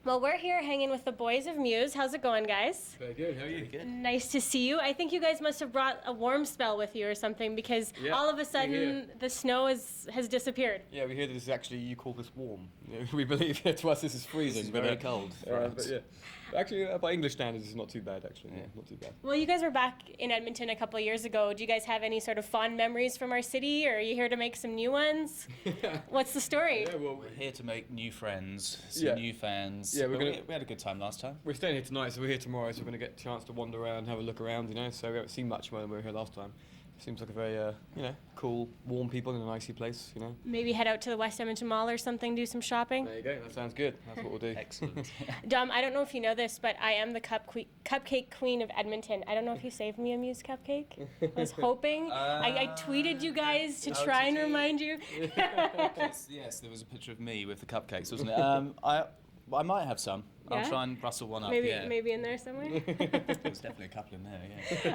Well, we're here hanging with the boys of Muse. How's it going, guys? Very good. How are you? Good. Nice to see you. I think you guys must have brought a warm spell with you or something because all of a sudden the snow has disappeared. Yeah, we hear this is actually, you call this warm. We believe to us this is freezing. It's very cold for us. But actually, by English standards, it's not too bad, actually. Yeah, not too bad. Well, you guys were back in Edmonton a couple of years ago. Do you guys have any sort of fond memories from our city, or are you here to make some new ones? What's the story? Yeah, well, We're here to make new friends, some Yeah. new fans. Yeah, But we're gonna- we had a good time last time. we're staying here tonight, so we're here tomorrow, so we're going to get a chance to wander around, have a look around, so we haven't seen much when we were here last time. Seems like a very, cool, warm people in a nicey place, Maybe head out to the West Edmonton Mall or something, do some shopping. There you go, that sounds good. That's what we'll do. Excellent. Dom, I don't know if you know this, but I am the cupcake queen of Edmonton. I don't know if you saved me a Muse cupcake. I was hoping. I tweeted you guys to try and remind you. Yes, there was a picture of me with the cupcakes, wasn't it? I might have some. Yeah? I'll try and rustle one up. Maybe in there somewhere. There's definitely a couple in there.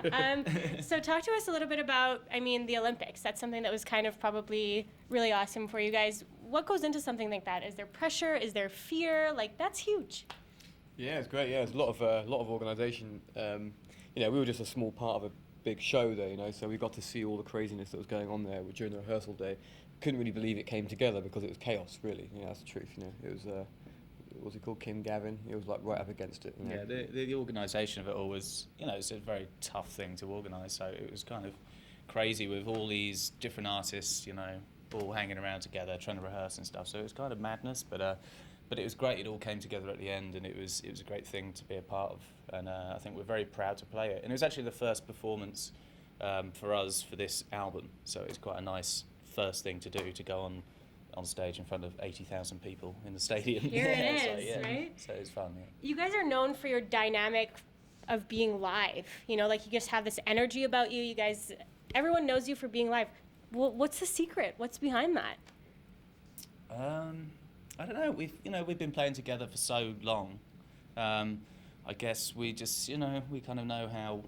Yeah. So talk to us a little bit about, the Olympics. That's something that was kind of probably really awesome for you guys. What goes into something like that? Is there pressure? Is there fear? That's huge. Yeah, it's great. Yeah, there's a lot of organisation. We were just a small part of a big show there, so we got to see all the craziness that was going on there during the rehearsal day. Couldn't really believe it came together because it was chaos, really. That's the truth. It was. What's he called? Kim Gavin. He was right up against it. Yeah, the organisation of it all was, it's a very tough thing to organise. So it was kind of crazy with all these different artists, all hanging around together, trying to rehearse and stuff. So it was kind of madness, but it was great. It all came together at the end, and it was a great thing to be a part of. And I think we're very proud to play it. And it was actually the first performance for us for this album. So it's quite a nice first thing to do, to go on stage in front of 80,000 people in the stadium. Here it is, right? So it's fun, yeah. You guys are known for your dynamic of being live. You just have this energy about you. You guys, everyone knows you for being live. What's the secret? What's behind that? I don't know. We've been playing together for so long. I guess we just, we kind of know how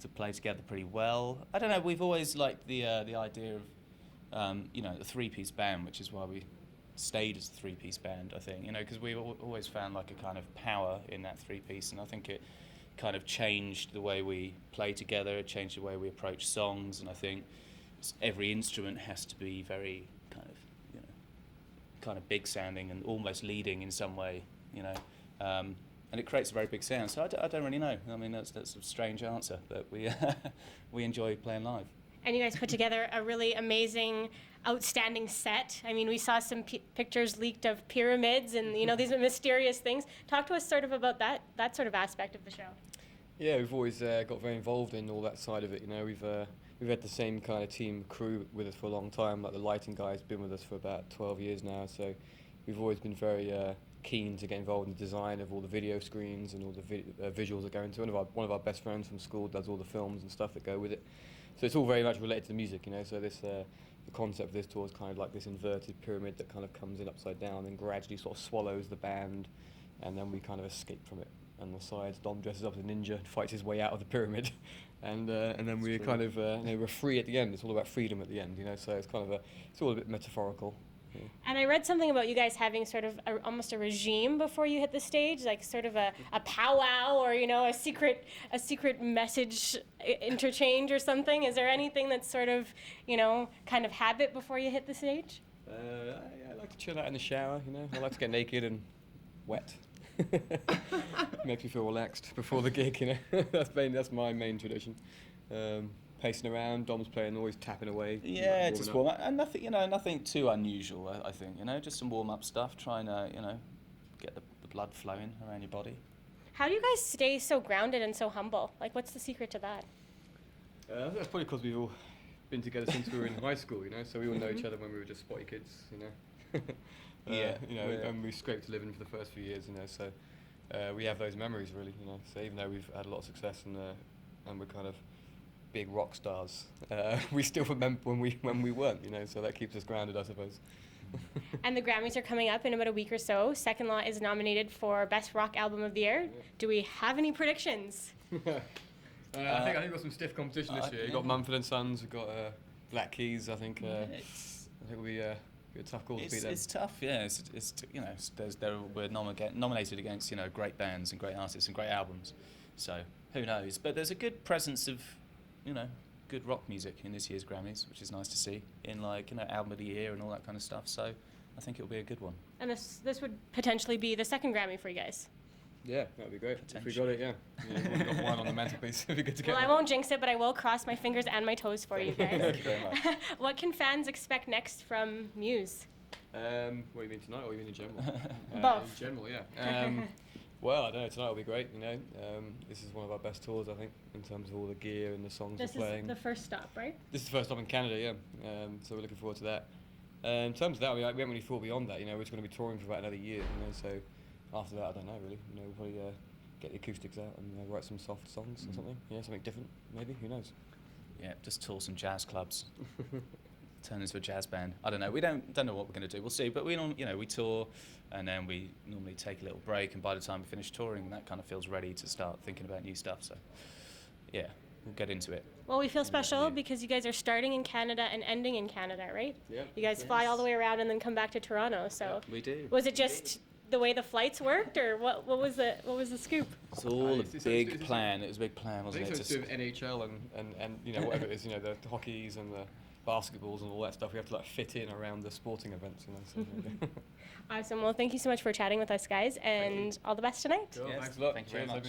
to play together pretty well. I don't know. We've always liked the idea of the three-piece band, which is why we stayed as a three-piece band, I think, because we always found like a kind of power in that three-piece, and I think it kind of changed the way we play together, it changed the way we approach songs, and I think every instrument has to be very kind of big sounding and almost leading in some way, and it creates a very big sound. So I don't really know. That's a strange answer, but we enjoy playing live. And you guys put together a really amazing, outstanding set. We saw some pictures leaked of pyramids and, these mysterious things. Talk to us sort of about that sort of aspect of the show. Yeah, we've always got very involved in all that side of it. We've had the same kind of team crew with us for a long time. Like the lighting guy's been with us for about 12 years now. So we've always been very keen to get involved in the design of all the video screens and all the visuals that go into it. One of our best friends from school does all the films and stuff that go with it. So it's all very much related to the music, So this the concept of this tour is kind of like this inverted pyramid that kind of comes in upside down and gradually sort of swallows the band, and then we kind of escape from it. And the sides, Dom dresses up as a ninja and fights his way out of the pyramid, and then we're kind of we're free at the end. It's all about freedom at the end, So it's kind of it's all a bit metaphorical. Yeah. And I read something about you guys having sort of almost a regime before you hit the stage, like sort of a powwow or, a secret message interchange or something. Is there anything that's sort of, kind of habit before you hit the stage? I like to chill out in the shower, I like to get naked and wet. Makes me feel relaxed before the gig, That's my main tradition. Pacing around, Dom's playing, always tapping away. Yeah, just warm up, and nothing too unusual. I think just some warm up stuff, trying to get the blood flowing around your body. How do you guys stay so grounded and so humble? What's the secret to that? That's probably because we've all been together since we were in high school, So we all know each other when we were just spotty kids, And we scraped a living for the first few years, So we have those memories, really, So even though we've had a lot of success and we're kind of big rock stars, we still remember when we weren't, So that keeps us grounded, I suppose. And the Grammys are coming up in about a week or so. Second Law is nominated for Best Rock Album of the Year. Yeah. Do we have any predictions? I think we've got some stiff competition this year. We've got Mumford and Sons, we've got Black Keys. I think we be a tough call to beat them. It's tough, yeah. You know, we're nominated against, you know, great bands and great artists and great albums. So who knows? But there's a good presence of, you know, good rock music in this year's Grammys, which is nice to see, in like, you know, album of the year and all that kind of stuff. So I think it'll be a good one. And this would potentially be the second Grammy for you guys. Yeah, that'd be great. If we got it, yeah. We've already got one on the mantelpiece. It'd be good to get Well, I one. won't jinx it, but I will cross my fingers and my toes for you guys. Thank you very much. What can fans expect next from Muse? What do you mean tonight, or you mean in general? Both. In general, yeah. Well, I don't know. Tonight will be great. You know, this is one of our best tours, I think, in terms of all the gear and the songs This we're playing. is the first stop, right? This is the first stop in Canada, yeah. So we're looking forward to that. In terms of that, we haven't really thought beyond that. You know, we're just going to be touring for about another year. You know, so after that, I don't know really. You know, we'll probably get the acoustics out and write some soft songs or something. Yeah, something different, maybe. Who knows? Yeah, just tour some jazz clubs. Turn into a jazz band. I don't know. We don't know what we're going to do. We'll see. But we tour, and then we normally take a little break. And by the time we finish touring, that kind of feels ready to start thinking about new stuff. So, yeah, we'll get into it. Well, we feel special because you guys are starting in Canada and ending in Canada, right? Yeah. You guys fly all the way around and then come back to Toronto. So We do. was it just the way the flights worked, or what was the scoop? It's all a It's big plan. It was a big plan, I wasn't think it? so. To do with NHL and you know whatever it is, you know the hockeys and the basketballs and all that stuff. We have to like fit in around the sporting events, you know. So, Awesome. Well, thank you so much for chatting with us, guys, and all the best tonight. Cool, Yes, thanks a lot. thank you very Cheers, much.